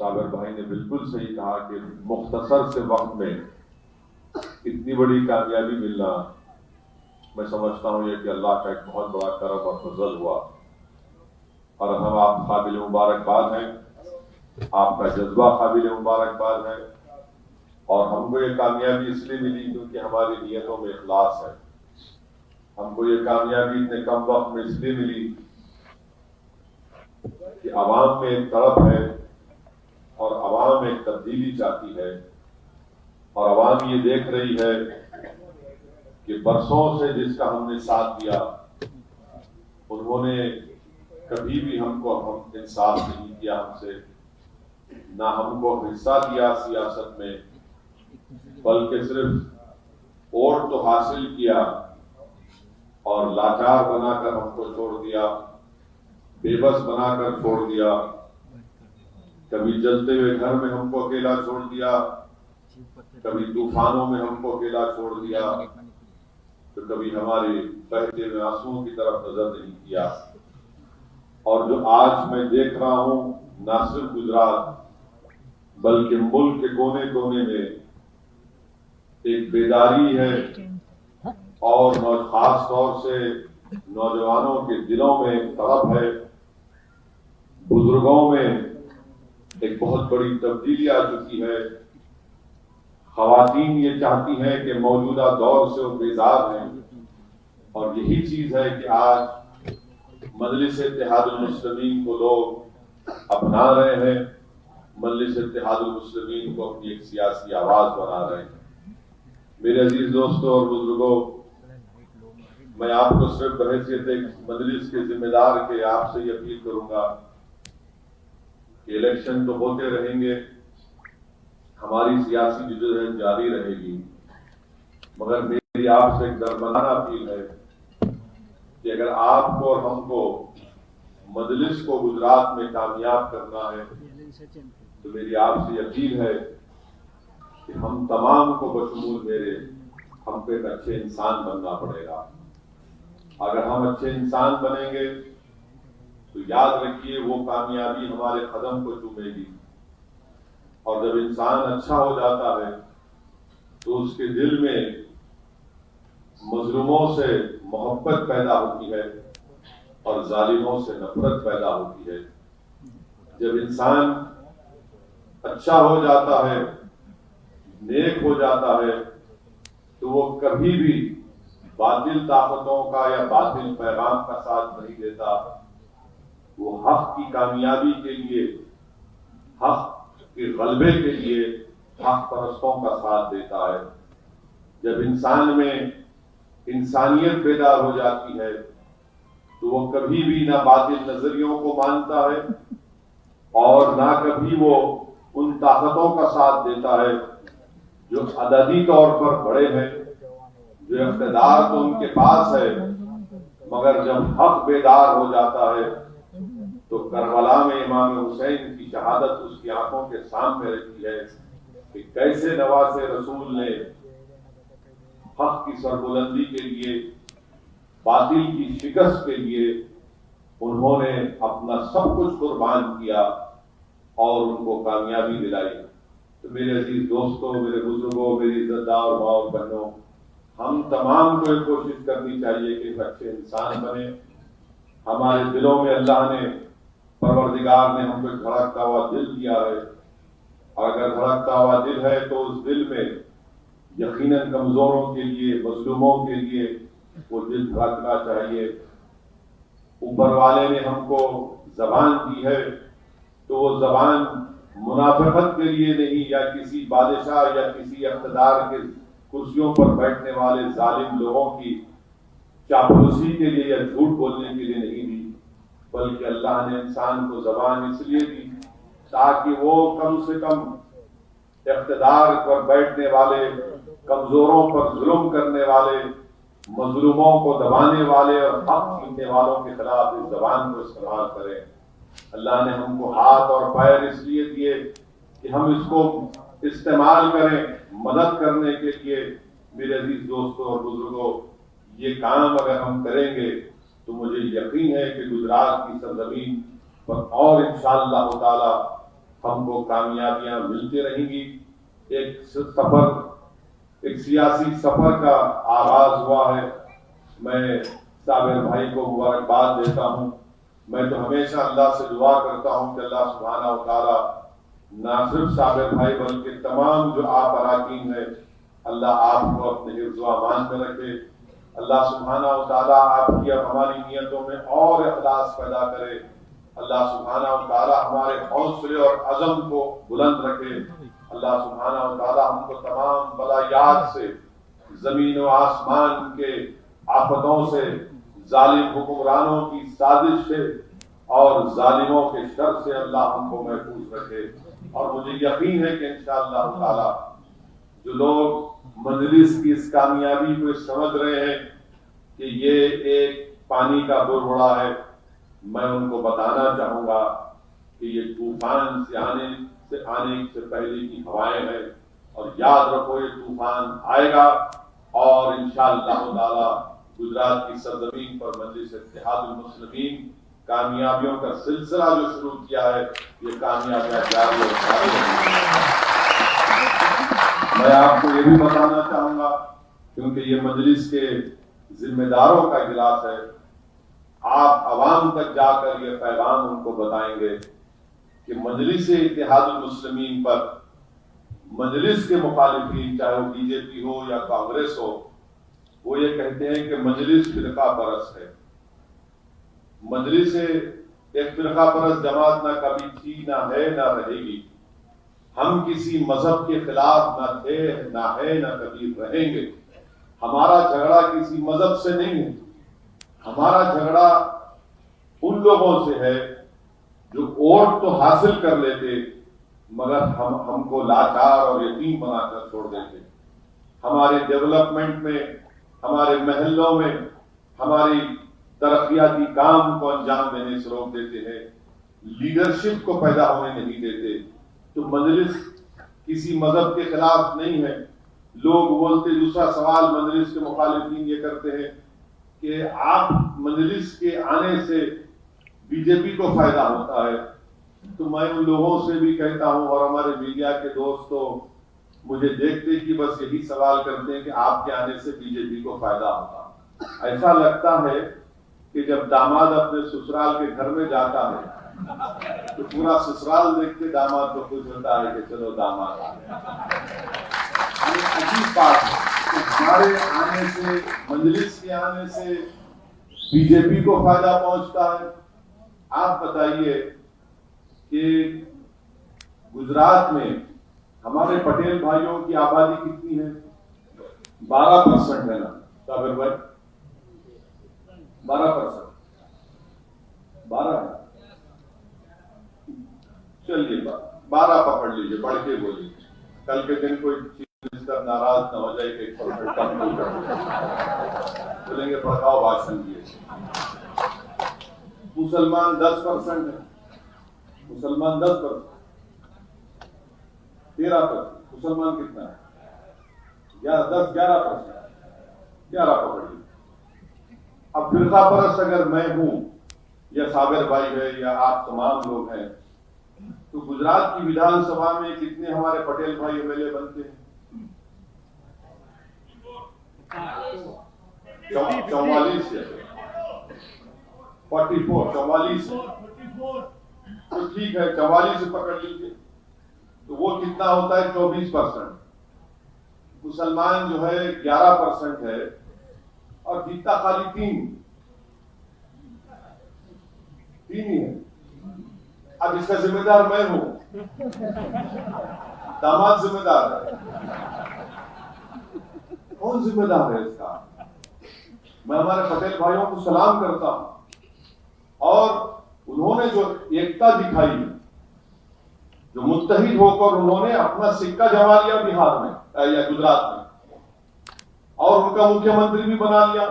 صابر بھائی نے بالکل صحیح کہا کہ مختصر سے وقت میں اتنی بڑی کامیابی ملنا، میں سمجھتا ہوں یہ کہ اللہ کا ایک بہت بڑا کرم اور فضل ہوا، اور ہم آپ قابل مبارکباد ہیں، آپ کا جذبہ قابل مبارکباد ہے، اور ہم کو یہ کامیابی اس لیے ملی کیونکہ ہماری نیتوں میں اخلاص ہے۔ ہم کو یہ کامیابی اتنے کم وقت میں اس لیے ملی کہ عوام میں ایک طرف ہے اور عوام ایک تبدیلی چاہتی ہے، اور عوام یہ دیکھ رہی ہے کہ برسوں سے جس کا ہم نے ساتھ دیا انہوں نے کبھی بھی ہم کو انصاف نہیں کیا ہم سے، نہ ہم کو حصہ دیا سیاست میں، بلکہ صرف ووٹ تو حاصل کیا اور لاچار بنا کر ہم کو چھوڑ دیا، بے بس بنا کر چھوڑ دیا، کبھی جلتے ہوئے گھر میں ہم کو اکیلا چھوڑ دیا، کبھی طوفانوں میں ہم کو اکیلا چھوڑ دیا، تو کبھی ہماری بہتے ہوئے آنسوؤں کی طرف نظر نہیں کیا۔ اور جو آج میں دیکھ رہا ہوں نہ صرف گجرات بلکہ ملک کے کونے کونے میں ایک بیداری ہے، اور خاص طور سے نوجوانوں کے دلوں میں ایک طلب ہے، بزرگوں میں ایک بہت بڑی تبدیلی آ چکی ہے۔ خواتین یہ چاہتی ہیں کہ موجودہ دور سے وہ بیزار ہیں، اور یہی چیز ہے کہ آج مجلس اتحاد المسلمین کو لوگ اپنا رہے ہیں، مجلس اتحاد المسلمین کو اپنی ایک سیاسی آواز بنا رہے ہیں۔ میرے عزیز دوستوں اور بزرگوں، میں آپ کو صرف بحیثیت ایک مجلس کے ذمہ دار کے آپ سے یہ اپیل کروں گا کہ الیکشن تو ہوتے رہیں گے، ہماری سیاسی جدوجہد جاری رہے گی، مگر میری آپ سے ایک درمدانہ اپیل ہے کہ اگر آپ کو اور ہم کو مجلس کو گجرات میں کامیاب کرنا ہے تو میری آپ سے اپیل ہے کہ ہم تمام کو بشمول میرے ہم کو ایک اچھے انسان بننا پڑے گا۔ اگر ہم اچھے انسان بنیں گے تو یاد رکھیے وہ کامیابی ہمارے قدم کو چومے گی، اور جب انسان اچھا ہو جاتا ہے تو اس کے دل میں مظلوموں سے محبت پیدا ہوتی ہے اور ظالموں سے نفرت پیدا ہوتی ہے۔ جب انسان اچھا ہو جاتا ہے، نیک ہو جاتا ہے، تو وہ کبھی بھی باطل طاقتوں کا یا باطل پیغام کا ساتھ نہیں دیتا، وہ حق کی کامیابی کے لیے، حق کے غلبے کے لیے حق پرستوں کا ساتھ دیتا ہے۔ جب انسان میں انسانیت بیدار ہو جاتی ہے تو وہ کبھی بھی نہ باطل نظریوں کو مانتا ہے اور نہ کبھی وہ ان طاقتوں کا ساتھ دیتا ہے جو عددی طور پر بڑے ہیں، جو اقتدار تو ان کے پاس ہے، مگر جب حق بیدار ہو جاتا ہے تو کربلا میں امام حسین کی شہادت اس کی آنکھوں کے سامنے رہتی ہے کہ کیسے نواز رسول نے حق کی سربلندی کے لیے، باطل کی شکست کے لیے انہوں نے اپنا سب کچھ قربان کیا اور ان کو کامیابی دلائی۔ تو میرے عزیز دوستوں، میرے بزرگوں، میری عزت دار ماں اور بہنوں، ہم تمام کو یہ کوشش کرنی چاہیے کہ ایک اچھے انسان بنے۔ ہمارے دلوں میں اللہ نے، پروردگار نے ہم کو ایک دھڑکتا ہوا دل دیا ہے، اور اگر دھڑکتا ہوا دل ہے تو اس دل میں یقیناً کمزوروں کے لیے، مظلوموں کے لیے وہ دل دھڑکنا چاہیے۔ اوپر والے نے ہم کو زبان دی ہے تو وہ زبان منافقت کے لیے نہیں، یا کسی بادشاہ یا کسی اقتدار کے کرسیوں پر بیٹھنے والے ظالم لوگوں کی چاپلوسی کے لیے یا جھوٹ بولنے کے لیے نہیں دی، بلکہ اللہ نے انسان کو زبان اس لیے دی تاکہ وہ کم سے کم اقتدار پر بیٹھنے والے، کمزوروں پر ظلم کرنے والے، مظلوموں کو دبانے والے اور حق چھیننے والوں کے خلاف اس زبان کو استعمال کریں۔ اللہ نے ہم کو ہاتھ اور پیر اس لیے دیے کہ ہم اس کو استعمال کریں مدد کرنے کے لیے۔ میرے عزیز دوستوں اور بزرگوں، یہ کام اگر ہم کریں گے تو مجھے یقین ہے کہ گجرات کی سرزمین پر اور انشاءاللہ تعالی ہم کو کامیابیاں ملتی رہیں گی. ایک سیاسی سفر کا آغاز ہوا ہے. میں صابر بھائی کو مبارکباد دیتا ہوں. میں تو ہمیشہ اللہ سے دعا کرتا ہوں کہ اللہ سبحانہ و تعالیٰ نہ صرف صابر بھائی بلکہ تمام جو آپ اراکین ہیں اللہ آپ کو اپنے حفظ و امان میں رکھے. اللہ سبحانہ و تعالیٰ آپ کی اور ہماری نیتوں میں اور اخلاص پیدا کرے. اللہ سبحانہ و تعالیٰ ہمارے حوصلے اور عزم کو بلند رکھے. اللہ سبحانہ و تعالیٰ ہم کو تمام بلایات سے، زمین و آسمان کے آفتوں سے، ظالم حکمرانوں کی سازش سے اور ظالموں کے شر سے اللہ ہم کو محفوظ رکھے. اور مجھے یقین ہے کہ انشاءاللہ تعالیٰ جو لوگ مجلس کی اس کامیابی کو سمجھ رہے ہیں کہ یہ ایک پانی کا بلبلا ہے، میں ان کو بتانا چاہوں گا کہ یہ طوفان سے آنے سے پہلے کی ہوائیں ہیں. اور یاد رکھو یہ طوفان آئے گا اور انشاءاللہ تعالیٰ گجرات کی سرزمین پر مجلس اتحاد المسلمین کامیابیوں کا سلسلہ جو شروع کیا ہے یہ کامیابیاں جاری اور جاری رہیں گی. میں آپ کو یہ بھی بتانا چاہوں گا کیونکہ یہ مجلس کے ذمہ داروں کا اجلاس ہے، آپ عوام تک جا کر یہ پیغام ان کو بتائیں گے کہ مجلس اتحاد المسلمین پر مجلس کے مخالفین چاہے وہ بی جے پی ہو یا کانگریس ہو، وہ یہ کہتے ہیں کہ مجلس فرقہ پرست ہے. مجلس ایک فرقہ پرست جماعت نہ کبھی تھی، نہ ہے، نہ رہے گی. ہم کسی مذہب کے خلاف نہ تھے، نہ ہے، نہ کبھی رہیں گے. ہمارا جھگڑا کسی مذہب سے نہیں ہے، ہمارا جھگڑا ان لوگوں سے ہے جو ووٹ تو حاصل کر لیتے مگر ہم کو لاچار اور یتیم بنا کر چھوڑ دیتے. ہمارے ڈیولپمنٹ میں، ہمارے محلوں میں ہماری ترقیاتی کام کو انجام دینے سے روک دیتے ہیں، لیڈرشپ کو پیدا ہونے نہیں دیتے. تو مجلس کسی مذہب کے خلاف نہیں ہے. لوگ بولتے، دوسرا سوال مجلس کے مخالفین یہ کرتے ہیں کہ آپ مجلس کے آنے سے بی جے پی کو فائدہ ہوتا ہے. تو میں ان لوگوں سے بھی کہتا ہوں اور ہمارے میڈیا کے دوست تو مجھے دیکھتے کہ بس یہی سوال کرتے ہیں کہ آپ کے آنے سے بی جے پی کو فائدہ ہوتا. ایسا لگتا ہے کہ جب داماد اپنے سسرال کے گھر میں جاتا ہے تو پورا سسرال دیکھ کے داماد کو خوش ہوتا ہے کہ چلو داماد آ گیا. عجیب بات ہے کہ ہمارے آنے سے، مجلس کے آنے سے بی جے پی کو فائدہ پہنچتا ہے. آپ بتائیے کہ گجرات میں ہمارے پٹیل بھائیوں کی آبادی کتنی ہے؟ 12% ہے نا صابر بھائی؟ 12%، 12 ہے. چلیے 12 پکڑ لیجیے، بڑھ کے بولیے. کل کے دن کوئی چیف منسٹر ناراض نہ ہو جائے کہ 1% کم نہیں کر بولیں گے پڑھاؤ بھاشن دیے. مسلمان 10% ہے. مسلمان 10%، 13%. مسلمان کتنا ہے؟ 11% 11 پکڑ لیجیے. اب فرقہ پرست اگر میں ہوں یا صابر بھائی ہے یا آپ تمام لوگ ہیں تو گجرات کی ویدھان سبھا میں کتنے ہمارے پٹیل بھائی ایم ایل اے بنتے ہیں؟ 44 ہے. 44 تو ٹھیک ہے، 44 سے پکڑ لیجیے. تو وہ کتنا ہوتا ہے؟ 24%. مسلمان جو ہے 11% ہے اور جتنا خالی 3 ہی ہے. اب اس کا ذمہ دار میں ہوں، داماد ذمہ دار ہے. کون ذمہ دار ہے اس کا؟ میں ہمارے پٹیل بھائیوں کو سلام کرتا ہوں اور انہوں نے جو ایکتا دکھائی ہے، جو متحد ہو کر انہوں نے اپنا سکہ جما لیا بہار میں یا گجرات میں اور ان کا مکھیہ منتری بھی بنا لیا.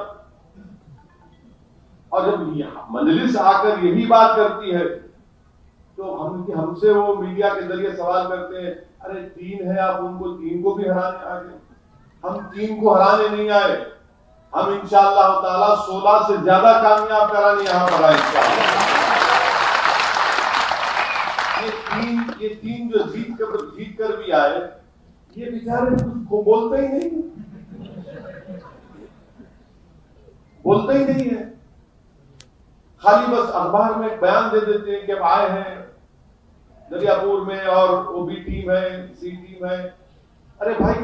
اور جب مجلس آ کر یہی بات کرتی ہے تو ہم سے وہ میڈیا کے ذریعے سوال کرتے ہیں، ارے 3 ہے، آپ ان کو 3 کو بھی ہرانے آ گئے. ہم 3 کو ہرانے نہیں آئے، ہم انشاءاللہ تعالی 16 سے زیادہ کامیاب کرانے یہاں پر آئے انشاءاللہ. یہ تین جو جیت کر بھی آئے، یہ بیچارے کچھ بولتے ہی نہیں، بولتے ہی نہیں ہے، خالی بس اخبار میں بیان دے دیتے ہیں کہ اب آئے ہیں دریا پور میں اور وہ بی ٹیم ہے، سی ٹیم ہے۔ ارے بھائی،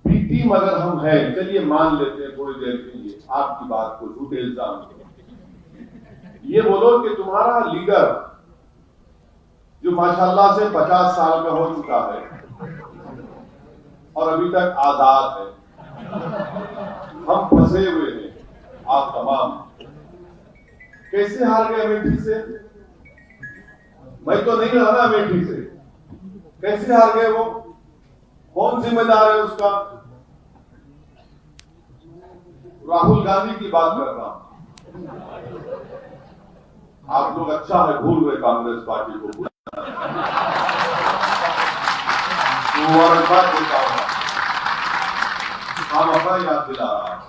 بی ٹیم اگر ہم ہیں، چلیے مان لیتے ہیں تھوڑی دیر کے لیے آپ کی بات کو، جھوٹے الزام یہ بولو کہ تمہارا لیڈر جو ماشاءاللہ سے 50 سال کا ہو چکا ہے اور ابھی تک آزاد ہے، ہم پھنسے ہوئے ہیں، آپ تمام کیسے ہار گئے امیٹھی سے؟ میں تو نہیں رہا نا امیٹھی سے، کیسے ہار گئے وہ؟ کون ذمہ دار ہے اس کا؟ راہل گاندھی کی بات کر رہا ہوں۔ آپ لوگ اچھا ہے بھول گئے کانگریس پارٹی کو، مبارکباد دیتا ہوں، ہم اپنا یاد دلا رہا ہوں۔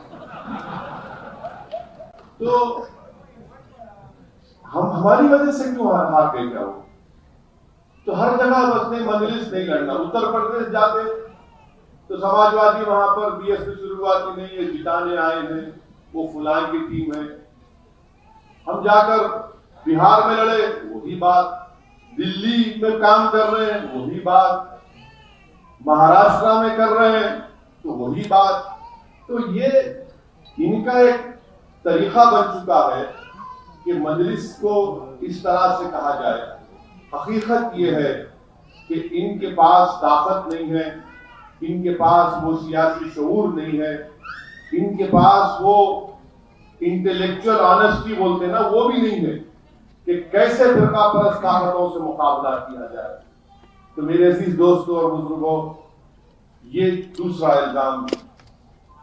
تو ہماری وجہ سے کیوں ہار گئے کیا ہو؟ تو ہر جگہ بس نے مجلس نہیں لڑنا، اتر پردیش جاتے تو سماجوادی وہاں پر بی ایس پی شروعاتی نہیں ہے، جتانے آئے ہیں، وہ فلاں کی ٹیم ہے۔ ہم جا کر بہار میں لڑے، وہی بات، دلی میں کام کر رہے ہیں، وہی بات، مہاراشٹر میں کر رہے ہیں تو وہی بات۔ تو یہ ان کا ایک طریقہ بن چکا ہے کہ مجلس کو اس طرح سے کہا جائے۔ حقیقت یہ ہے کہ ان کے پاس طاقت نہیں ہے، ان کے پاس وہ سیاسی شعور نہیں ہے، ان کے پاس وہ انٹلیکچوئل آنیسٹی بولتے ہیں نا، وہ بھی نہیں ہے کہ کیسے فرقہ پرست طاقتوں سے مقابلہ کیا جائے۔ تو میرے عزیز دوستوں اور بزرگوں، یہ دوسرا الزام۔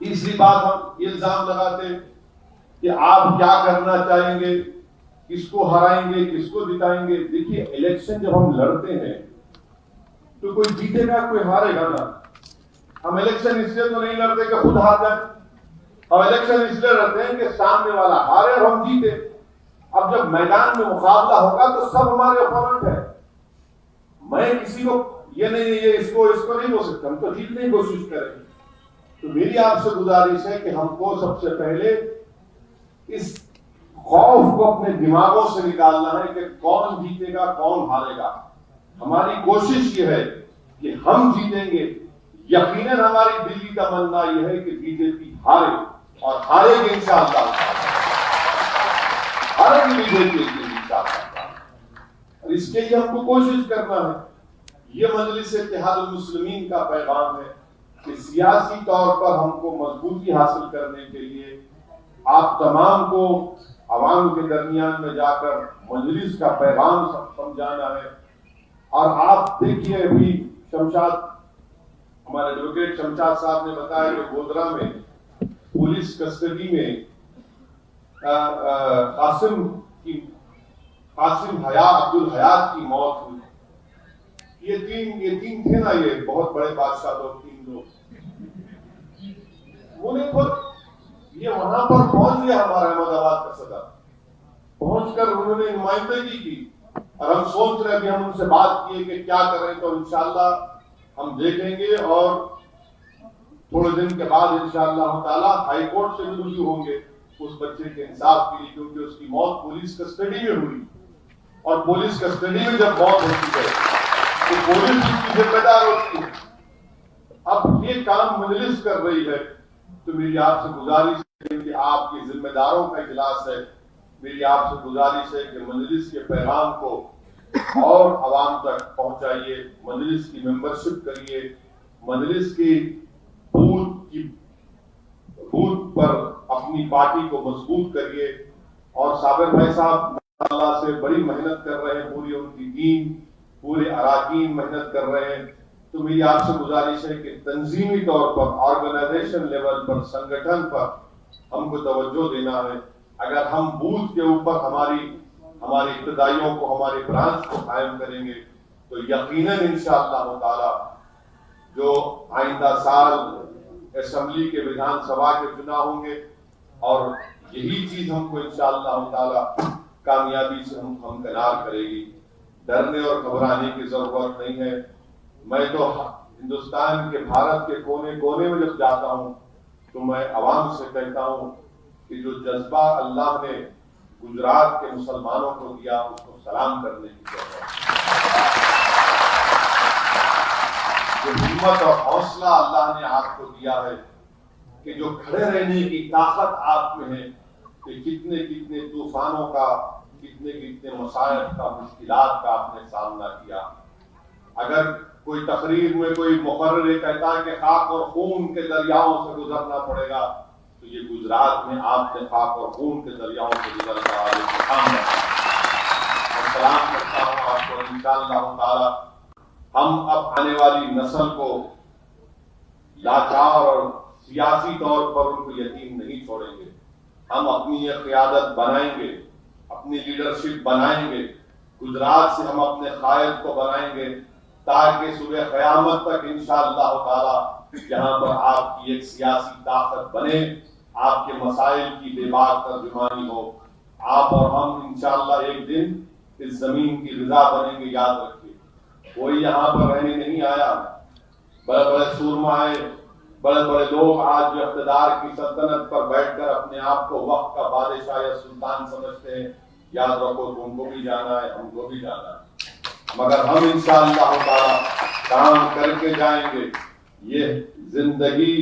تیسری بات ہم الزام لگاتے کہ آپ کیا کرنا چاہیں گے، کس کو ہرائیں گے، کس کو جتائیں گے۔ دیکھیے، الیکشن جب ہم لڑتے ہیں تو کوئی جیتے گا کوئی ہارے گا نا۔ ہم الیکشن اس لیے تو نہیں لڑتے کہ خود ہار جائیں، ہم الیکشن اس لیے لڑتے ہیں کہ سامنے والا ہارے اور ہم جیتے۔ اب جب میدان میں مقابلہ ہوگا تو سب ہمارے اپوننٹ ہیں، میں کسی کو یہ نہیں یہ اس کو نہیں بول سکتا، ہم تو جیتنے کی کوشش کریں گے۔ تو میری آپ سے گزارش ہے کہ ہم کو سب سے پہلے اس خوف کو اپنے دماغوں سے نکالنا ہے کہ کون جیتے گا کون ہارے گا۔ ہماری کوشش یہ ہے کہ ہم جیتیں گے۔ یقیناً ہماری دلی کا تمنا یہ ہے کہ بی جے پی ہارے، اور ہارے گی انشاءاللہ، ہارے گی بی جے پی انشاءاللہ، اور اس کے لیے ہم کو کوشش کرنا ہے۔ یہ مجلس اتحاد المسلمین کا پیغام ہے کہ سیاسی طور پر ہم کو مضبوطی حاصل کرنے کے لیے آپ تمام کو عوام کے درمیان میں جا کر مجلس کا پیغام سمجھانا ہے۔ اور آپ دیکھیے، ابھی شمشاد، ہمارے ایڈوکیٹ شمشاد صاحب نے بتایا کہ گودرا میں پولیس کسٹڈی میں قاسم عبد الحیات کی موت ہوئی۔ یہ تین تھے نا، یہ بہت بڑے بادشاہ لوگ، تین لوگ، انہیں خود یہ وہاں پر پہنچ گیا ہمارا احمد آباد کا صدر، پہنچ کر انہوں نے نمائندگی کی، اور ہم سوچ رہے کہ ہم ان سے بات کیے کہ کیا کریں، تو انشاءاللہ ہم دیکھیں گے، اور تھوڑے دن کے بعد انشاءاللہ تعالی ہائی کورٹ سے بھی رجوع ہوں گے اس بچے کے انصاف کے لیے، کیونکہ اس کی موت پولیس کسٹڈی میں ہوئی، اور پولیس کسٹڈی میں جب موت ہوتی ہے تو پولیس اس کی ذمہ دار ہوتی ہے۔ اب یہ کام مجلس کر رہی ہے، تو میری آپ سے گزارش ہے کہ آپ کے ذمہ داروں کا اجلاس ہے، میری آپ سے گزارش ہے کہ مجلس کے پیغام کو اور عوام تک پہنچائیے، مجلس کی ممبرشپ کریے، مجلس کی بوتھ پر اپنی پارٹی کو مضبوط کریے۔ اور صابر بھائی صاحب اللہ سے بڑی محنت کر رہے ہیں، پوری ان کی ٹیم، پورے اراکین محنت کر رہے ہیں۔ تو میری آپ سے گزارش ہے کہ تنظیمی طور پر، آرگنائزیشن لیول پر، سنگٹھن پر ہم کو توجہ دینا ہے۔ اگر ہم بوتھ کے اوپر ہماری ابتدائیوں کو، ہماری برانچ کو قائم کریں گے تو یقیناً انشاءاللہ تعالی جو آئندہ سال اسمبلی کے ویدھان سبھا کے چناؤ ہوں گے، اور یہی چیز ہم کو انشاءاللہ تعالی کامیابی سے ہم کنار کرے گی۔ ڈرنے اور گھبرانے کی ضرورت نہیں ہے. میں تو ہندوستان کے بھارت کے کونے کونے میں جب جاتا ہوں تو میں عوام سے کہتا ہوں کہ جو جذبہ اللہ نے گجرات کے مسلمانوں کو دیا اس کو سلام کرنے کی ضرورت ہے. جو ہمت اور حوصلہ اللہ نے آپ کو دیا ہے کہ جو کھڑے رہنے کی طاقت آپ میں ہے کہ کتنے کتنے طوفانوں کا کتنے کتنے مصائب کا مشکلات کا آپ نے سامنا کیا. اگر کوئی تقریر میں کوئی مقرر یہ کہتا ہے کہ خاک اور خون کے دریاؤں سے گزرنا پڑے گا تو یہ گجرات میں آپ نے خاک اور خون کے دریاؤں سے گزرنا ہے. اور سلام کرتا ہوں آپ کو انشاءاللہ تعالی. ہم اب آنے والی نسل کو لاچار اور سیاسی طور پر ان کو یتیم نہیں چھوڑیں گے. ہم اپنی یہ قیادت بنائیں گے, اپنی لیڈرشپ بنائیں گے. گجرات سے ہم اپنے قائد کو بنائیں گے تاکہ صبح قیامت تک انشاءاللہ تعالی جہاں پر آپ کی ایک سیاسی طاقت بنے, آپ کے مسائل کی بے باک ترجمانی ہو. آپ اور ہم انشاءاللہ ایک دن اس زمین کی غذا بنیں گے. یاد رکھیے, کوئی یہاں پر رہنے نہیں آیا. بڑے بڑے سورما آئے, بڑے بڑے لوگ آج جو اقتدار کی سلطنت پر بیٹھ کر اپنے آپ کو وقت کا بادشاہ یا سلطان سمجھتے ہیں. یاد رکھو تم کو بھی جانا ہے, ہم کو بھی جانا ہے, مگر ہم انشاءاللہ تعالی کام کر کے جائیں گے. یہ زندگی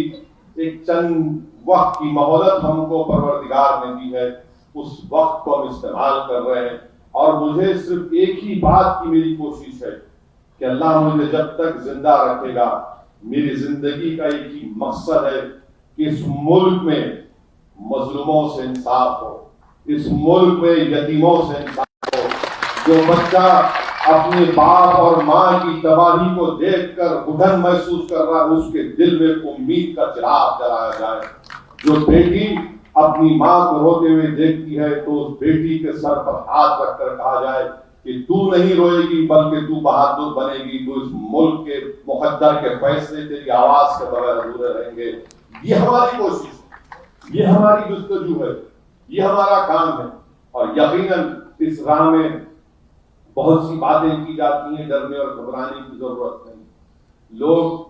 ایک چند وقت کی مہلت ہم کو پروردگار نے دی ہے, اس وقت کو ہم استعمال کر رہے ہیں. اور مجھے صرف ایک ہی بات کی میری کوشش ہے کہ اللہ مجھے جب تک زندہ رکھے گا, میری زندگی کا ایک ہی مقصد ہے کہ اس ملک میں مظلوموں سے انصاف ہو, اس ملک میں یتیموں سے انصاف ہو. جو بچہ اپنے باپ اور ماں کی تباہی کو دیکھ کر گھٹن محسوس کر رہا ہے, اس کے دل میں امید کا چراغ جلایا جائے. جو بیٹی اپنی ماں کو روتے ہوئے دیکھتی ہے تو اس بیٹی کے سر پر ہاتھ رکھ کر کہا جائے کہ تو نہیں روئے گی بلکہ تو بہادر بنے گی, تو اس ملک کے مقدر کے فیصلے تیری آواز کے بغیر ادھورے رہیں گے. یہ ہماری کوشش ہے, یہ ہماری جستجو ہے, یہ ہمارا کام ہے. اور یقیناً اس راہ میں بہت سی باتیں کی جاتی ہیں, ڈرنے اور گھبرانے کی ضرورت نہیں. لوگ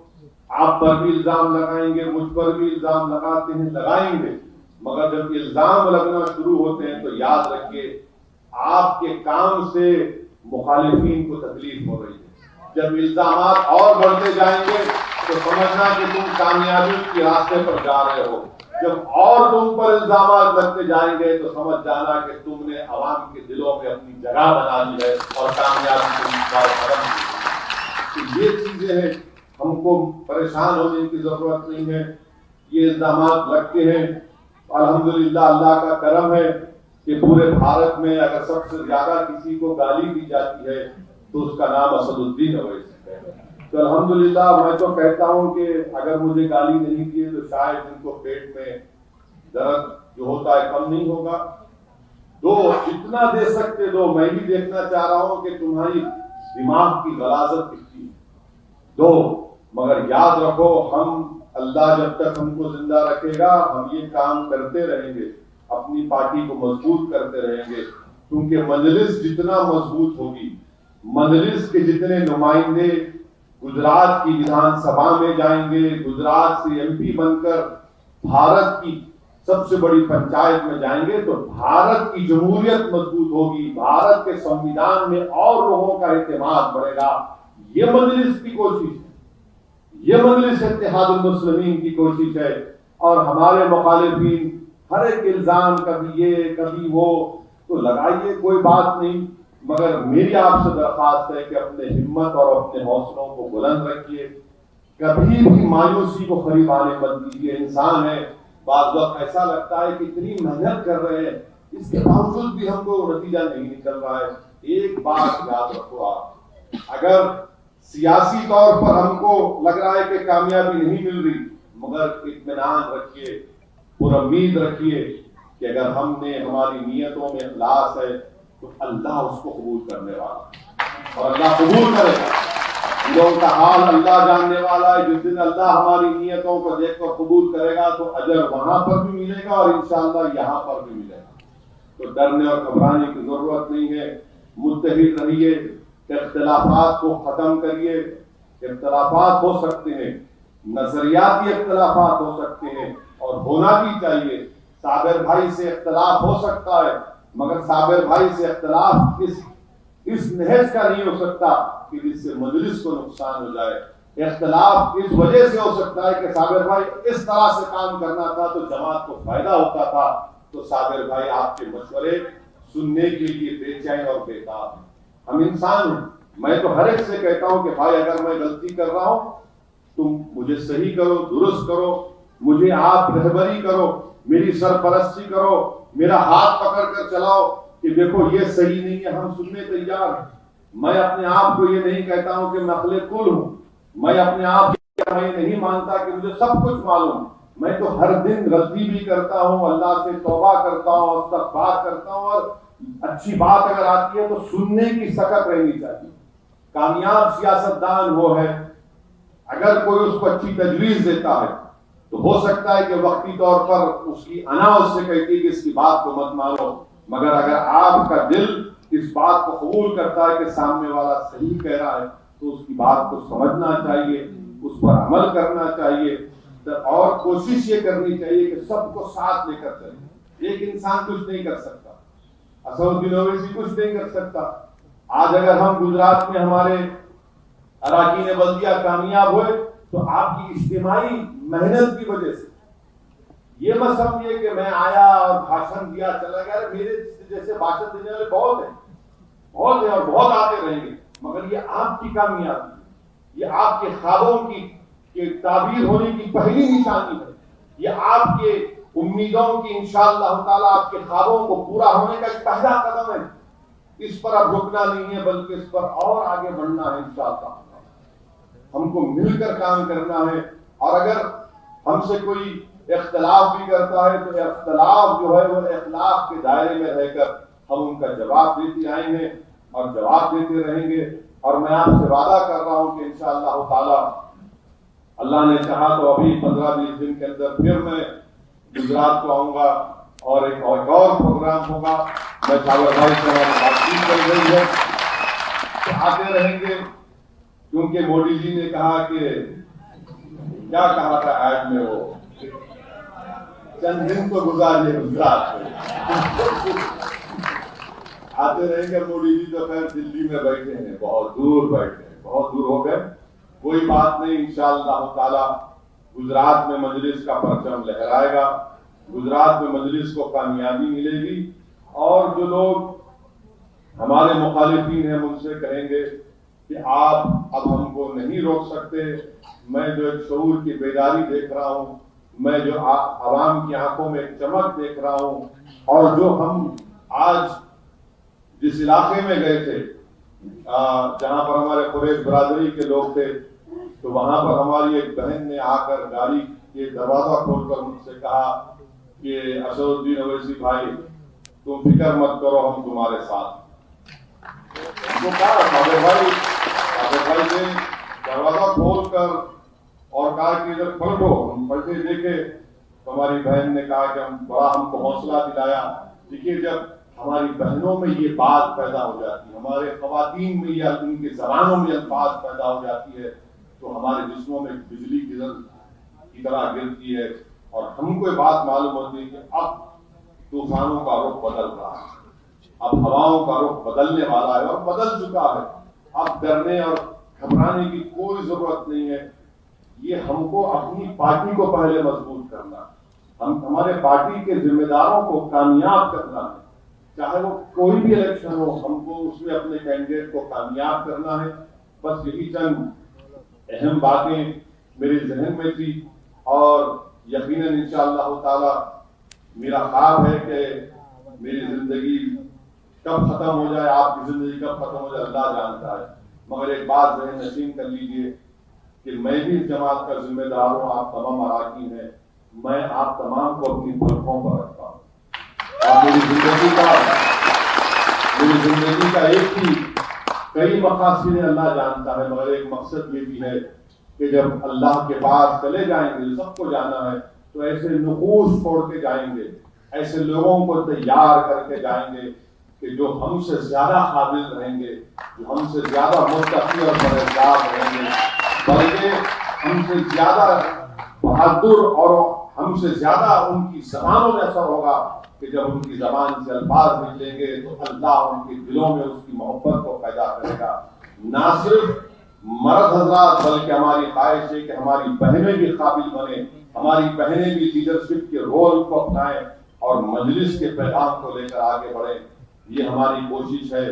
آپ پر بھی الزام لگائیں گے, مجھ پر بھی الزام لگاتے ہیں, لگائیں گے, مگر جب الزام لگنا شروع ہوتے ہیں تو یاد رکھیے آپ کے کام سے مخالفین کو تکلیف ہو رہی ہے. جب الزامات اور بڑھتے جائیں گے تو سمجھنا کہ تم کامیابی کے راستے پر جا رہے ہو. جب اور تم پر الزامات لگتے جائیں گے تو سمجھ جانا کہ تم نے عوام کے دلوں میں اپنی جگہ بنا لی ہے اور کامیابی کو ختم کی. یہ چیزیں ہیں, ہم کو پریشان ہونے کی ضرورت نہیں ہے. یہ الزامات لگتے ہیں. الحمدللہ اللہ کا کرم ہے کہ پورے بھارت میں اگر سب سے زیادہ کسی کو گالی دی جاتی ہے تو اس کا نام اسد الدین اویسی ہے. تو الحمدللہ میں تو کہتا ہوں کہ اگر مجھے گالی نہیں دیے تو شاید ان کو پیٹ میں درد جو ہوتا ہے کم نہیں ہوگا. دو, جتنا دے سکتے دو. میں بھی دیکھنا چاہ رہا ہوں کہ تمہاری دماغ کی غلاظت کتنی دو, مگر یاد رکھو ہم اللہ جب تک ہم کو زندہ رکھے گا ہم یہ کام کرتے رہیں گے, اپنی پارٹی کو مضبوط کرتے رہیں گے. کیونکہ مجلس جتنا مضبوط ہوگی, مجلس کے جتنے نمائندے گجرات کی ویدھان سبھا میں جائیں گے, گجرات سے ایم پی بن کر بھارت کی سب سے بڑی پنچایت میں جائیں گے, تو بھارت کی جمہوریت مضبوط ہوگی, بھارت کے سنویدھان میں اور لوگوں کا اعتماد بڑھے گا. یہ مجلس کی کوشش ہے, یہ مجلس اتحاد المسلمین کی کوشش ہے. اور ہمارے مخالفین ہر ایک الزام کبھی یہ کبھی وہ تو لگائیے, کوئی بات نہیں, مگر میری آپ سے درخواست ہے کہ اپنے ہمت اور اپنے حوصلوں کو بلند رکھیے. کبھی بھی مایوسی کو خریدانے مت دیجیے. انسان ہے, بعض وقت ایسا لگتا ہے کہ اتنی محنت کر رہے ہیں اس کے باوجود بھی ہم کو نتیجہ نہیں نکل رہا ہے. ایک بات یاد رکھو آپ, اگر سیاسی طور پر ہم کو لگ رہا ہے کہ کامیابی نہیں مل رہی, مگر اطمینان رکھیے, پر امید رکھیے کہ اگر ہم نے ہماری نیتوں میں اخلاص ہے تو اللہ اس کو قبول کرنے والا اور اللہ قبول کرے گا. لوگوں کا حال اللہ جاننے والا ہے. جس دن اللہ ہماری نیتوں کو دیکھ کر قبول کرے گا تو اجر وہاں پر بھی ملے گا اور انشاءاللہ یہاں پر بھی ملے گا. تو ڈرنے اور گھبرانے کی ضرورت نہیں ہے. متحد رہیے, اختلافات کو ختم کریے. اختلافات ہو سکتے ہیں, نظریاتی اختلافات ہو سکتے ہیں اور ہونا بھی چاہیے. صابر بھائی سے اختلاف ہو سکتا ہے, مگر صابر بھائی سے اختلاف اس نہج کا نہیں ہو سکتا کہ جس سے مجلس کو نقصان ہو جائے. اختلاف اس وجہ سے ہو سکتا ہے کہ صابر بھائی اس طرح سے کام کرنا تھا تو جماعت کو فائدہ ہوتا تھا, تو صابر بھائی آپ کے مشورے سننے کے لیے بے چین اور بےتاب ہیں. ہم انسان ہیں. میں تو ہر ایک سے کہتا ہوں کہ بھائی اگر میں غلطی کر رہا ہوں تم مجھے صحیح کرو, درست کرو, مجھے آپ رہبری کرو, میری سرپرستی کرو, میرا ہاتھ پکڑ کر چلاؤ کہ دیکھو یہ صحیح نہیں ہے, ہم سننے تیار ہیں. میں اپنے آپ کو یہ نہیں کہتا ہوں کہ میں عقل کل ہوں. میں اپنے آپ کو میں نہیں مانتا کہ مجھے سب کچھ معلوم. میں تو ہر دن غلطی بھی کرتا ہوں, اللہ سے توبہ کرتا ہوں, استغفار کرتا ہوں, اور اچھی بات اگر آتی ہے تو سننے کی سکت رہنی چاہیے. کامیاب سیاستدان وہ ہے اگر کوئی اس کو اچھی تجویز دیتا ہے تو ہو سکتا ہے کہ وقتی طور پر اس کی انا اس سے کہتی ہے کہ اس کی بات کو مت مانو, مگر اگر آپ کا دل اس بات کو قبول کرتا ہے کہ سامنے والا صحیح کہہ رہا ہے تو اس کی بات کو سمجھنا چاہیے, اس پر عمل کرنا چاہیے, اور کوشش یہ کرنی چاہیے کہ سب کو ساتھ لے کر چلیں. ایک انسان کچھ نہیں کر سکتا, اسد الدین اویسی کچھ نہیں کر سکتا. آج اگر ہم گجرات میں ہمارے اراکین بلدیہ کامیاب ہوئے تو آپ کی اجتماعی محنت کی وجہ سے. یہ مت سمجھیے کہ میں آیا اور بھاشن دیا چلا گیا. میرے جیسے بھاشن دینے والے بہت ہیں اور بہت آتے رہیں گے, مگر یہ آپ کی کامیابی ہے, یہ آپ کے خوابوں کی تعبیر ہونے کی پہلی نشانی ہے, یہ آپ کے امیدوں کی انشاءاللہ تعالیٰ آپ کے خوابوں کو پورا ہونے کا ایک پہلا قدم ہے. اس پر اب رکنا نہیں ہے بلکہ اس پر اور آگے بڑھنا ہے انشاءاللہ. ہم کو مل کر کام کرنا ہے, اور اگر ہم سے کوئی اختلاف بھی کرتا ہے تو اختلاف جو ہے وہ اخلاق کے دائرے میں رہ کر ہم ان کا جواب دیتے آئیں گے اور جواب دیتے رہیں گے. اور میں آپ سے وعدہ کر رہا ہوں کہ انشاءاللہ تعالی اللہ نے چاہا تو ابھی 15-20 دن کے اندر پھر میں گجرات کو آؤں گا اور ایک اور پروگرام ہوگا. میں صابر بھائی سے ہماری بات چیت کر رہی ہے تو آتے رہیں گے, کیونکہ مودی جی نے کہا کہ کیا کہا تھا ایڈ میں, وہ چند دن تو گزارے گجرات میں. آتے رہیں گے. مودی جی تو خیر دلی میں بیٹھے ہیں, بہت دور بیٹھے ہیں, بہت دور ہو گئے. کوئی بات نہیں, انشاءاللہ تعالی گجرات میں مجلس کا پرچم لہرائے گا, گجرات میں مجلس کو کامیابی ملے گی. اور جو لوگ ہمارے مخالفین ہیں ان سے کہیں گے کہ آپ اب ہم کو نہیں روک سکتے. میں جو ایک شعور کی بیداری دیکھ رہا ہوں, میں جو عوام کی آنکھوں میں ایک چمک دیکھ رہا ہوں, اور جو ہم آج جس علاقے میں گئے تھے جہاں پر ہمارے قریش برادری کے لوگ تھے, تو وہاں پر ہماری ایک بہن نے آ کر گاڑی کے دروازہ کھول کر ان سے کہا کہ اسد الدین اویسی بھائی تم فکر مت کرو, ہم تمہارے ساتھ. ہم کو کہا صابر بھائی نے دروازہ کھول کر اور کہا کہ ادھر پلٹو. ہم پلٹے دیکھے تو ہماری بہن نے کہا کہ ہم کو حوصلہ دلایا. دیکھیے جب ہماری بہنوں میں یہ بات پیدا ہو جاتی ہے, ہمارے خواتین میں یا ان کی زبانوں میں الفاظ پیدا ہو جاتی ہے, تو ہمارے جسموں میں بجلی کی طرح گرتی ہے, اور ہم کو یہ بات معلوم ہوتی ہے کہ اب طوفانوں کا رخ بدل رہا ہے, اب ہواؤں کا رخ بدلنے والا ہے اور بدل چکا ہے. اب ڈرنے اور گھبرانے کی کوئی ضرورت نہیں ہے. یہ ہم کو اپنی پارٹی کو پہلے مضبوط کرنا ہے, ہمارے پارٹی کے ذمہ داروں کو کامیاب کرنا ہے. چاہے وہ کوئی بھی الیکشن ہو, ہم کو اس میں اپنے کینڈیڈیٹ کو کامیاب کرنا ہے. بس یہی چند اہم باتیں میرے ذہن میں تھی, اور یقیناً انشاءاللہ تعالی میرا خواب ہے کہ میری زندگی کب ختم ہو جائے, آپ کی زندگی کب ختم ہو جائے اللہ جانتا ہے, مگر ایک بات ذہن نشین کر لیجئے کہ میں بھی اس جماعت کا ذمہ دار ہوں, آپ تمام اراکین ہیں, میں آپ تمام کو اپنی پلکوں پر رکھتا ہوں. اور میری زندگی کا ایک ہی کئی مقاصد اللہ جانتا ہے, مگر ایک مقصد یہ بھی ہے کہ جب اللہ کے پاس چلے جائیں گے, سب کو جانا ہے, تو ایسے نقوش چھوڑ کے جائیں گے, ایسے لوگوں کو تیار کر کے جائیں گے کہ جو ہم سے زیادہ قابل رہیں گے، جو ہم سے زیادہ متقی اور پرہیزگار رہیں گے، بلکہ ہم سے زیادہ بہادر اور ہم سے زیادہ ان کی زبانوں میں اثر ہوگا کہ جب ان کی زبان سے الفاظ نکلیں گے تو اللہ ان کے دلوں میں اس کی محبت کو پیدا کرے گا۔ نہ صرف مرد حضرات بلکہ ہماری خواہش ہے کہ ہماری بہنیں بھی قابل بنیں، ہماری بہنیں بھی لیڈرشپ کے رول کو اپنائیں اور مجلس کے پیغام کو لے کر آگے بڑھیں۔ یہ ہماری کوشش ہے۔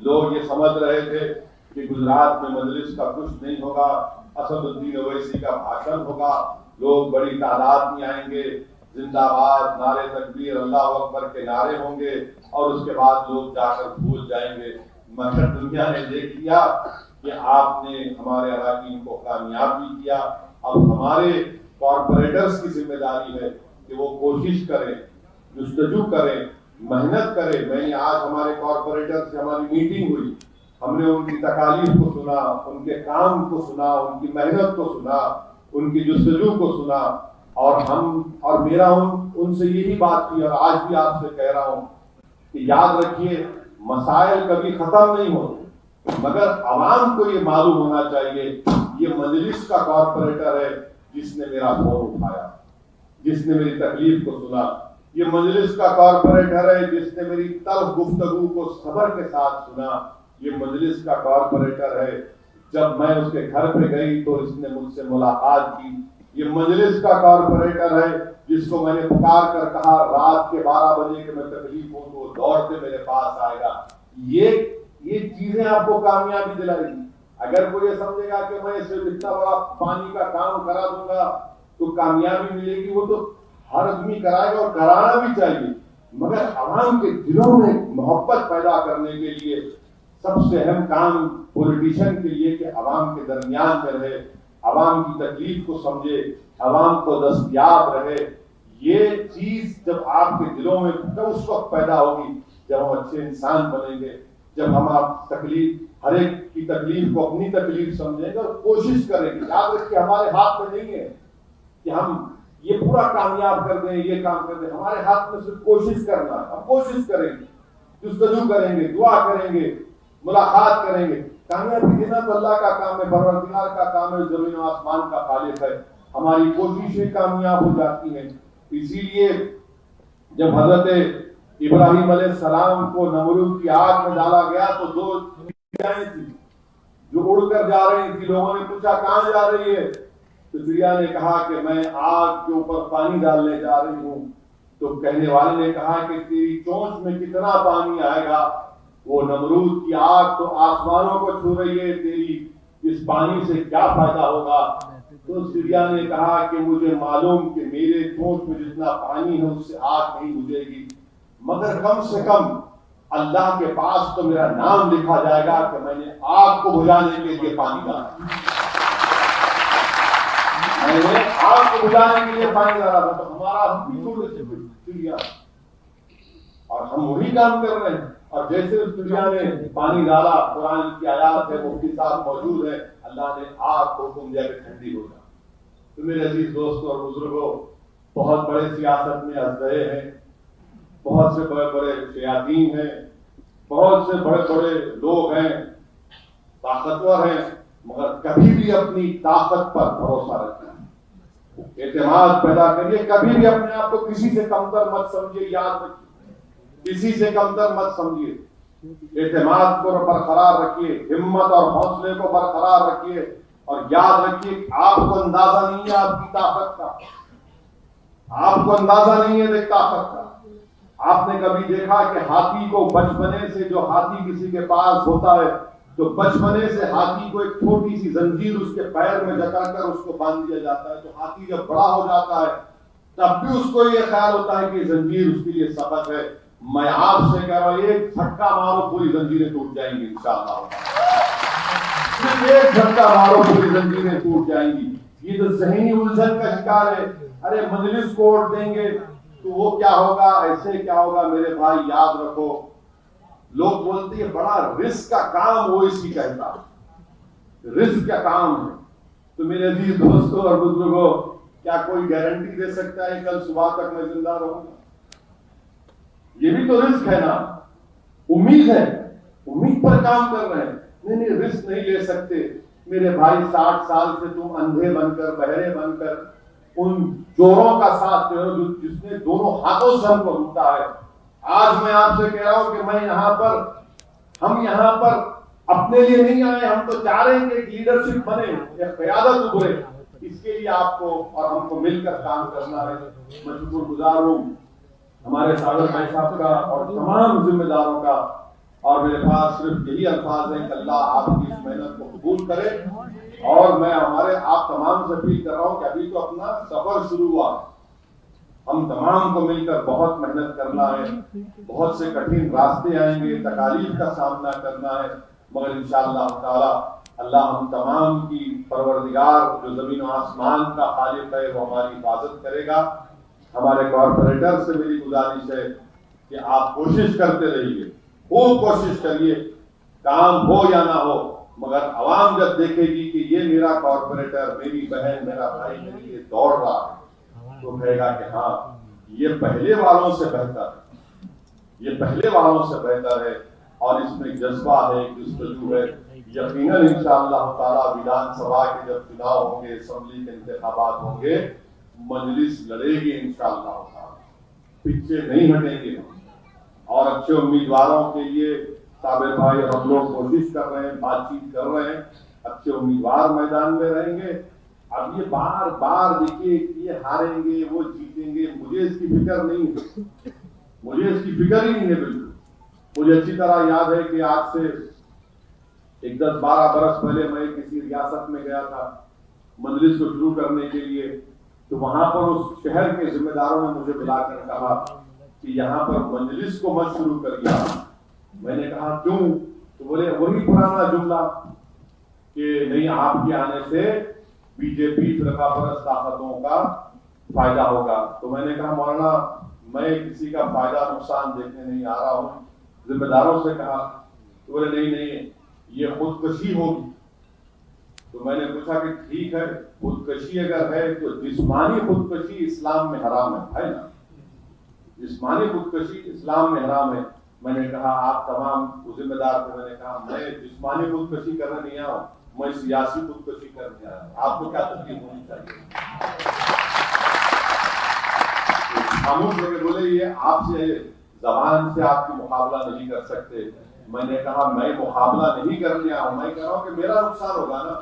لوگ یہ سمجھ رہے تھے کہ گجرات میں مجلس کا کچھ نہیں ہوگا، اسد الدین اویسی کا بھاشن ہوگا، لوگ بڑی تعداد میں آئیں گے، زندہ باد، نعرے تکبیر، اللہ اکبر کے نعرے ہوں گے اور اس کے بعد لوگ جا کر بھول جائیں گے۔ مگر دنیا نے دیکھ لیا کہ آپ نے ہمارے اراکین کو کامیاب بھی کیا۔ اب ہمارے کارپوریٹرز کی ذمہ داری ہے کہ وہ کوشش کریں، جستجو کریں، محنت کریں۔ میں نے آج ہمارے کارپوریٹر سے ہماری میٹنگ ہوئی، ہم نے ان کی تکالیف کو سنا، ان کے کام کو سنا، ان کی محنت کو سنا، ان کی جستجو کو سنا، اور میرا ان سے یہی بات تھی اور آج بھی آپ سے کہہ رہا ہوں کہ یاد رکھیے مسائل کبھی ختم نہیں ہوتے، مگر عوام کو یہ معلوم ہونا چاہیے یہ مجلس کا کارپوریٹر ہے جس نے میرا فون اٹھایا، جس نے میری تکلیف کو سنا، یہ مجلس کا کارپوریٹر ہے جس نے میری تلخ گفتگو کو صبر کے ساتھ سنا، یہ مجلس کا کارپوریٹر ہے جب میں اس کے گھر پہ گئی تو اس نے مجھ سے ملاقات کی، یہ مجلس کا کارپوریٹر ہے جس کو میں نے پکار کر کہا رات کے 12 بجے کہ میں تکلیف ہوں تو وہ دوڑتے میرے پاس آئے گا۔ یہ چیزیں آپ کو کامیابی دلائے گی۔ اگر کوئی یہ سمجھے گا کہ میں صرف اتنا بڑا پانی کا کام کرا دوں گا تو کامیابی ملے گی، وہ تو ہر آدمی کرائے گا اور کرانا بھی چاہیے، مگر عوام کے دلوں میں محبت پیدا کرنے کے لیے سب سے اہم کام پولیٹیشین کے لیے کہ عوام کے درمیان میں رہے، عوام کی تکلیف کو سمجھے، عوام کو دستیاب رہے۔ یہ چیز جب آپ کے دلوں میں اس وقت پیدا ہوگی جب ہم اچھے انسان بنیں گے، جب ہم ہر ایک کی تکلیف کو اپنی تکلیف سمجھیں گے اور کوشش کریں گے۔ یاد رکھیے ہمارے ہاتھ میں نہیں ہے کہ ہم یہ پورا کامیاب کر دیں، یہ کام کر دیں، ہمارے ہاتھ میں صرف کوشش کرنا ہے۔ ہم کوشش کریں گے، جستجو کریں گے، دعا کریں گے، ملاقات کریں گے۔ کامیابی دینا تو اللہ کا کام ہے، پروردگار کا کام ہے، زمین و آسمان کا خالق ہے۔ ہماری کوششیں کامیاب ہو جاتی ہیں۔ اسی لیے جب حضرت ابراہیم علیہ السلام کو نمرود کی آگ میں ڈالا گیا تو 2 چڑیاں تھیں جو اڑ کر جا رہی تھی۔ لوگوں نے پوچھا کہاں جا رہی ہے؟ تو چڑیا نے کہا کہ میں آگ کے اوپر پانی ڈالنے جا رہی ہوں۔ تو کہنے والے نے کہا کہ تیری چونچ میں کتنا پانی آئے گا؟ وہ نمرود کی آگ تو آسمانوں کو چھو رہی ہے، تیری اس پانی سے کیا فائدہ ہوگا؟ تو چڑیا نے کہا کہ مجھے معلوم کہ میرے چونچ میں جتنا پانی ہے اس سے آگ نہیں بجھے گی، مگر کم سے کم اللہ کے پاس تو میرا نام لکھا جائے گا کہ میں نے آگ کو بجھانے کے لیے پانی ڈالا، میں نے آگ کو بجھانے کے لیے پانی ڈالا تھا۔ تو ہمارا ہم بھی چھوٹے سے چڑیا اور ہم وہی کام کر رہے ہیں۔ اور جیسے اس چڑیا نے پانی ڈالا، قرآن کی آیات ہے، مفتی صاحب موجود ہے، اللہ نے آگ کو حکم دیا کہ ٹھنڈی ہو جائے۔ تو میرے عزیز دوستوں اور بزرگوں، بہت بڑے سیاست میں اسلحے ہیں، بہت سے بڑے بڑے شیاطین ہیں، بہت سے بڑے بڑے لوگ ہیں، طاقتور ہیں، مگر کبھی بھی اپنی طاقت پر بھروسہ رکھیں، اعتماد پیدا کریے۔ کبھی بھی اپنے آپ کو کسی سے کمتر مت سمجھیے، یاد رکھیے کسی سے کمتر مت سمجھیے۔ اعتماد کو برقرار رکھیے، ہمت اور حوصلے کو برقرار رکھیے، اور یاد رکھیے آپ کو اندازہ نہیں ہے آپ کی طاقت کا، آپ کو اندازہ نہیں ہے طاقت کا۔ آپ نے کبھی دیکھا کہ ہاتھی کو بچپنے سے، جو ہاتھی کسی کے پاس ہوتا ہے تو بچپنے سے ہاتھی کو ایک چھوٹی سی زنجیر اس کے پیر میں جکڑ کر اس کو باندھ دیا جاتا ہے، تو ہاتھی جب بڑا ہو جاتا ہے تب بھی اس کو یہ خیال ہوتا ہے کہ زنجیر اس کے لیے سبق ہے۔ میں آپ سے کہہ رہا ہوں ایک جھٹکا مارو پوری زنجیریں ٹوٹ جائیں گی انشاءاللہ، صرف ایک جھٹکا مارو پوری زنجیریں ٹوٹ جائیں گی۔ یہ تو ذہنی الجھن کا شکار ہے، ارے مجلس کو ووٹ دیں گے تو وہ کیا ہوگا، ایسے کیا ہوگا۔ میرے بھائی یاد رکھو، لوگ بولتے ہیں بڑا رزق کا کام وہ اسی کہتا ہے، رزق کا کام ہے۔ تو میرے عزیز دوستوں اور بزرگوں، کیا کوئی گارنٹی دے سکتا ہے کل صبح تک میں زندہ رہوں گا؟ یہ بھی تو رزق ہے نا، امید ہے, امید پر کام کر رہے ہیں. نہیں رسک نہیں لے سکتے. میرے بھائی 60 سال سے تم اندھے بن کر, بہرے بن کر ان چوروں کا ساتھ دے رہے ہو جس نے دونوں ہاتھوں سے ہم کو لوٹا ہے. آج میں آپ سے کہہ رہا ہوں کہ ہم یہاں پر اپنے لیے نہیں آئے, ہم تو چاہ رہے ہیں کہ ایک لیڈرشپ بنے, ایک قیادت ابھرے. اس کے لیے آپ کو اور ہم کو مل کر کام کرنا ہے. میں شکر گزار ہوں ہمارے صابر بھائی صاحب کا اور تمام ذمہ داروں کا, اور میرے پاس صرف یہی الفاظ ہیں کہ اللہ آپ کی اس محنت کو قبول کرے. اور میں آپ تمام سے اپیل کر رہا ہوں کہ ابھی تو اپنا سفر شروع ہوا, ہم تمام کو مل کر بہت محنت کرنا ہے. بہت سے کٹھن راستے آئیں گے, تکالیف کا سامنا کرنا ہے, مگر انشاءاللہ تعالی اللہ ہم تمام کی پروردگار جو زمین و آسمان کا خالق ہے وہ ہماری حفاظت کرے گا. ہمارے کارپوریٹر سے میری گزارش ہے کہ آپ کوشش کرتے رہیے, خوب کوشش کریے, کام ہو یا نہ ہو, مگر عوام جب دیکھے گی کہ یہ میرا کارپوریٹر, میری بہن, میرا بھائی میرے لیے دوڑ رہا ہے, تو کہے گا کہ ہاں یہ پہلے والوں سے بہتر ہے, یہ پہلے والوں سے بہتر ہے. اور اس میں جذبہ ہے, جستجو ہے. یقیناً انشاءاللہ تعالیٰ ویدھان سبھا کے جب چناؤ ہوں گے, اسمبلی کے انتخابات ہوں گے, مجلس لڑے گی انشاءاللہ تعالیٰ, پیچھے نہیں ہٹیں گے. اور اچھے امیدواروں کے لیے صابر بھائی اور ہم لوگ کوشش کر رہے ہیں, بات چیت کر رہے ہیں. اچھے امیدوار میدان میں رہیں گے. اب یہ بار بار دیکھیے یہ ہاریں گے وہ جیتیں گے, مجھے اس کی فکر نہیں ہے, مجھے اس کی فکر ہی نہیں ہے بالکل. مجھے اچھی طرح یاد ہے کہ آج سے ایک 10-12 برس پہلے میں کسی ریاست میں گیا تھا مجلس کو شروع کرنے کے لیے, تو وہاں پر اس شہر کے ذمہ داروں نے مجھے بلا کر کہا کہ یہاں پر مجلس کو مت شروع کریے. میں نے کہا کیوں؟ تو بولے وہی پرانا جملہ کہ نہیں آپ کے آنے سے بی جے پی فرقہ پرست طاقتوں کا فائدہ ہوگا. تو میں نے کہا مولانا میں کسی کا فائدہ نقصان دیکھنے نہیں آ رہا ہوں. ذمہ داروں سے کہا, تو بولے نہیں یہ خودکشی ہوگی. تو میں نے پوچھا کہ ٹھیک ہے, خودکشی اگر ہے تو جسمانی خودکشی اسلام میں حرام ہے نا, جسمانی خودکشی اسلام میں حرام ہے. میں نے کہا آپ تمام ذمہ دار تھے, میں نے کہا میں جسمانی خودکشی کرنے نہیں آیا ہوں, میں سیاسی خودکشی کرنے آیا ہوں. آپ کو کیا تکلیف ہونی چاہیے؟ خاموش ہو کے بولے یہ آپ سے زبان سے آپ کی مقابلہ نہیں کر سکتے. میں نے کہا میں مقابلہ نہیں کرنے آیا ہوں, میں کہہ رہا ہوں کہ میرا نقصان ہوگا نا,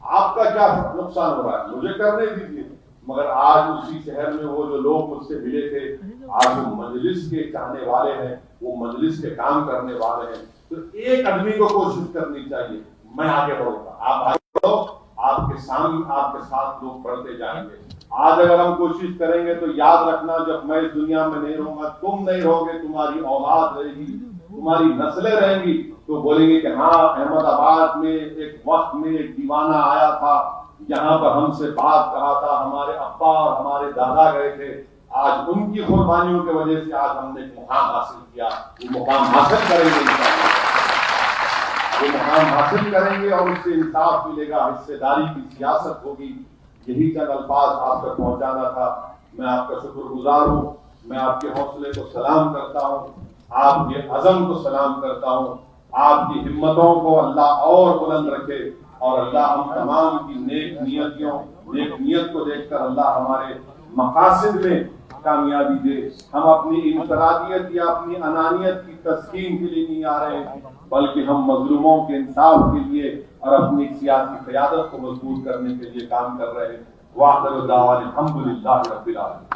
آپ کا کیا نقصان ہو رہا ہے, مجھے کرنے دیجیے. مگر آج اسی شہر میں وہ جو لوگ مجھ سے ملے تھے, آج وہ مجلس کے چاہنے والے ہیں, وہ مجلس کے کام کرنے والے ہیں. تو ایک آدمی کو کوشش کرنی چاہیے, میں آگے بڑھوں گا, آپ آگے بڑھو, آپ کے سامنے آپ کے ساتھ لوگ بڑھتے جائیں گے. آج اگر ہم کوشش کریں گے تو یاد رکھنا جب میں اس دنیا میں نہیں رہوں گا, تم نہیں رہو گے, تمہاری اولاد رہے گی, تمہاری نسلیں رہیں گی, تو بولیں گے کہ ہاں احمد آباد میں ایک وقت میں ایک دیوانہ آیا تھا, یہاں پر ہم سے بات کہا تھا, ہمارے ابا اور ہمارے دادا گئے تھے, آج ان کی قربانیوں کی وجہ سے آج ہم نے ایک مقام حاصل کیا. وہ مقام حاصل کریں گے انشاءاللہ, وہ مقام حاصل کریں گے اور اس سے انصاف ملے گا, حصے داری کی سیاست ہوگی. یہی چند الفاظ آپ تک پہنچانا تھا. میں آپ کا شکر گزار ہوں, میں آپ کے حوصلے کو سلام کرتا ہوں, آپ کے عزم کو سلام کرتا ہوں. آپ کی ہمتوں کو اللہ اور بلند رکھے, اور اللہ ہم تمام کی نیک نیت کو دیکھ کر اللہ ہمارے مقاصد میں کامیابی دے. ہم اپنی انفرادیت یا اپنی انانیت کی تسکین کے لیے نہیں آ رہے, بلکہ ہم مظلوموں کے انصاف کے لیے اور اپنی سیاسی قیادت کو مضبوط کرنے کے لیے کام کر رہے ہیں. وآخر دعوانا الحمدللہ رب العالمین.